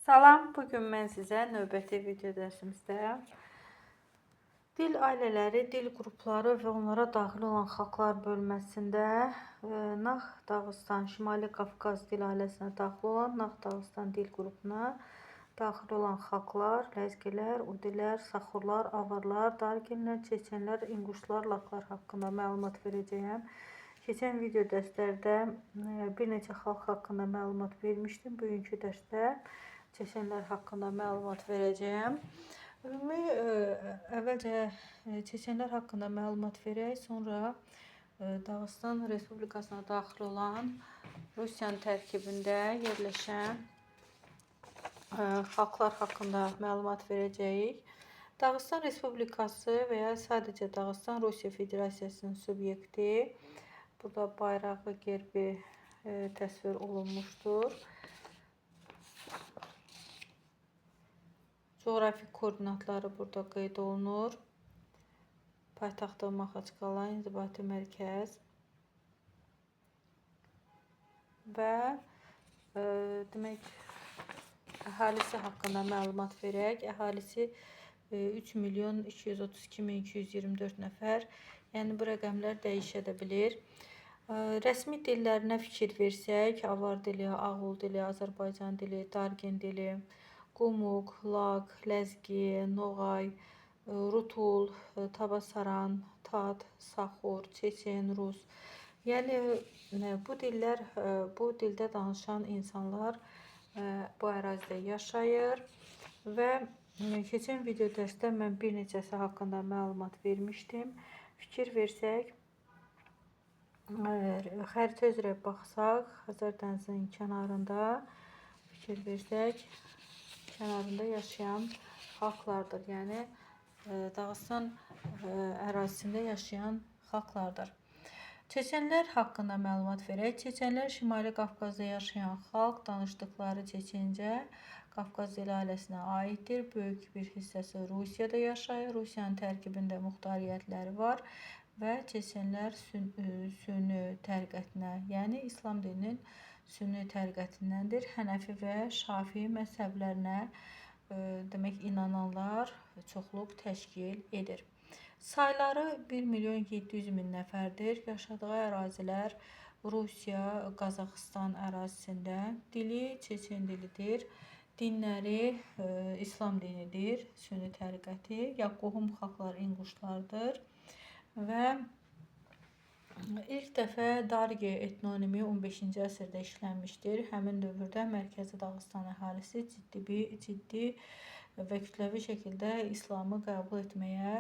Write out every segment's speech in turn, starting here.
Salam, bugün mən sizə növbəti video dərsimizdə dil ailələri, dil qrupları və onlara daxil olan xalqlar bölməsində Nax Dağıstan, Şimali Qafqaz dil ailəsinə daxil olan Nax Dağıstan dil qrupuna daxil olan xalqlar, ləzgilər, udilər, saxurlar, avarlar, darginlər, çeçenlər, inquşlar, laklar haqqında məlumat verəcəyəm. Keçən video dərslərdə bir neçə xalq haqqında məlumat vermişdim. Bugünkü dərsdə çeçenlər haqqında məlumat verəcəyəm. Əvvəlcə çeçenlər haqqında məlumat verək, sonra Dağıstan Respublikasına daxil olan Rusiyanın tərkibində yerləşən xalqlar haqqında məlumat verəcəyik. Dağıstan Respublikası və ya sadəcə Dağıstan Rusiya Federasiyasının subyekti. Burada bayraq və gerbi təsvir olunmuşdur. Coğrafi koordinatları burada qeyd olunur. Paytaxtı Maxaçqala, inzibati mərkəz və demək əhalisi haqqında məlumat verək. Əhalisi 3.232.224 nəfər. Yəni bu rəqəmlər dəyişə də bilir. Rəsmi dillərinə fikir versək, avar dili, ağul dili, Azərbaycan dili, dargin dili, Qumuq, Lak, Ləzgi, Noğay, Rutul, Tabasaran, Tat, Saxur, Çeçen, Rus. Yəni bu dildə danışan insanlar bu ərazidə yaşayır və keçən video dərsdə mən bir neçəsi haqqında məlumat vermişdim. Fikir versək, xəritə üzrə baxsaq, Xəzər dənizinin kənarında kənarında yaşayan xalqlardır. Yəni Dağıstan ərazisində yaşayan xalqlardır. Çeçenlər haqqında məlumat verək. Çeçenlər Şimali Qafqazda yaşayan xalq, danışdıqları çeçencə Qafqaz dil ailəsinə aiddir. Böyük bir hissəsi Rusiyada yaşayır. Rusiyanın tərkibində muxtariyyətləri var və çeçenlər sünni təriqətinə, yəni İslam dininin sünni təriqətindəndir. Hənəfi və Şafi məzhəblərinə demək inananlar çoxluq təşkil edir. Sayları 1.700.000 nəfərdir. Yaşadığı ərazilər Rusiya, Qazaxıstan ərazisində. Dili çeçen dilidir. Dinləri İslam dinidir, sünni təriqəti. Qohum xalqlar inquşlardır və İlk dəfə Dargi etnonimi 15-ci əsrdə işlənmişdir. Həmin dövrdə Mərkəzi Dağıstan əhalisi ciddi və kütləvi şəkildə İslamı qəbul etməyə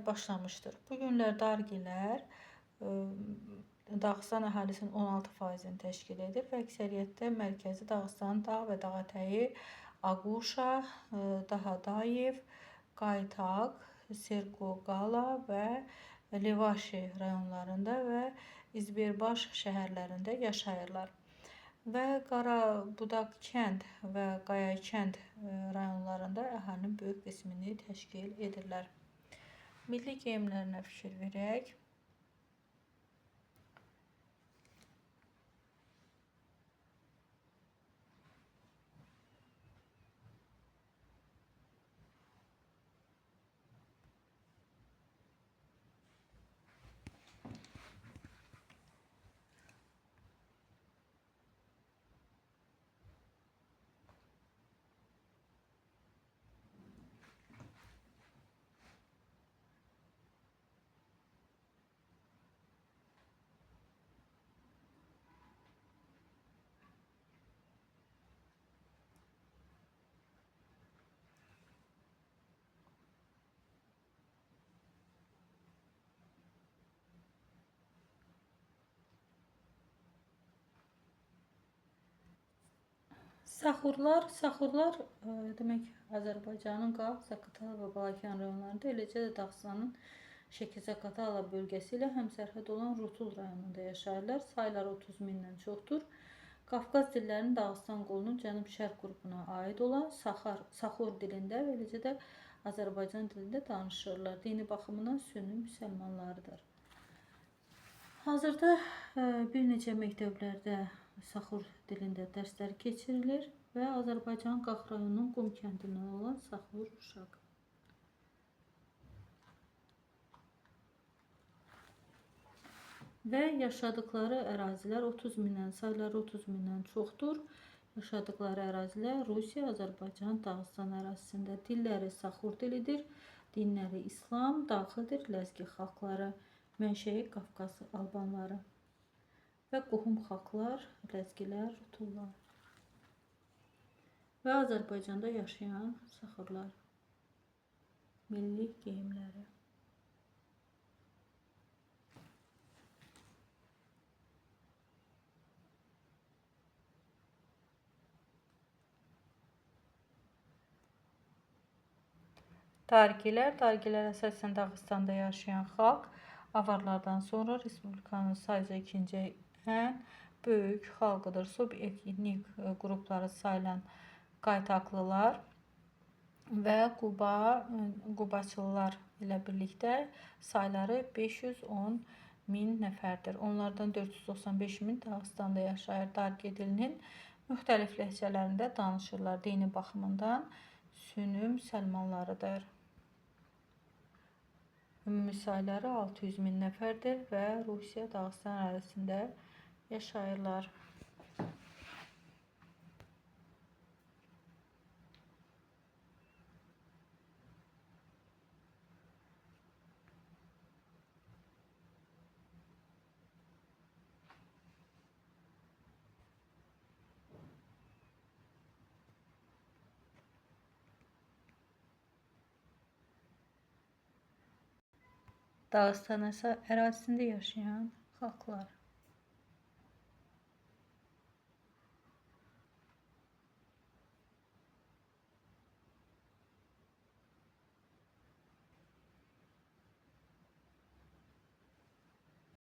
başlamışdır. Bu günlər Dargilər Dağıstan əhalisinin 16%-ni təşkil edir və əksəriyyətdə Mərkəzi Dağıstan dağ və dağətəyi Aquşa, Dahadayev, Qaytaq, Serqoqala və Levaşi rayonlarında və İzberbaş şəhərlərində yaşayırlar. Və Qarabudaq kənd və Qayakənd rayonlarında əhalinin böyük qismini təşkil edirlər. Milli geyimlərinə fikir verək. Saxurlar demək Azərbaycanın Qaf, Zaqatala və Balakən rayonlarında, eləcə də Dağıstanın Şəki-Zaqatala bölgəsi ilə həmsərhəd olan Rutul rayonunda yaşayırlar. Sayları 30.000-dən çoxdur. Qafqaz dillərinin Dağıstan qolunun cənub-şərq qrupuna aid olan Saxur dilində və eləcə də Azərbaycan dilində danışırlar. Dini baxımından sünni müsəlmanlarıdır. Hazırda bir neçə məktəblərdə Saxur dilində dərslər keçirilir. və Azərbaycan Qax rayonunun Qum kəndindən olan Saxur uşaq. Və yaşadıkları ərazilər 30 mindən, sayları 30 mindən çoxdur. Yaşadıkları ərazilər Rusiya, Azərbaycan, Dağıstan ərazisində. Dilləri Saxur dilidir. Dinləri İslam, daxildir Ləzgi xalqları, mənşəyi Qafqaz albanları və qohum xalqlar, Ləzgilər, Rutullar və Azərbaycanda yaşayan Saxurlar. Milli geyimləri. Dargilər əsasən Dağıstanda yaşayan xalq. Avarlardan sonra Respublikanın sayca ikinci ən böyük xalqıdır. Subetnik qrupları sayılan Qaytaqlılar və Qubaçılılar ilə birlikdə sayları 510 min nəfərdir. Onlardan 495 min Dağıstanda yaşayır. Dargi dilinin müxtəlif ləhcələrində danışırlar. Dini baxımından Sünni müsəlmanlarıdır. Ümumi sayları 600 min nəfərdir və Rusiya Dağıstan ərazisində yaşayırlar. Dağıstan ərazisində yaşayan xalqlar.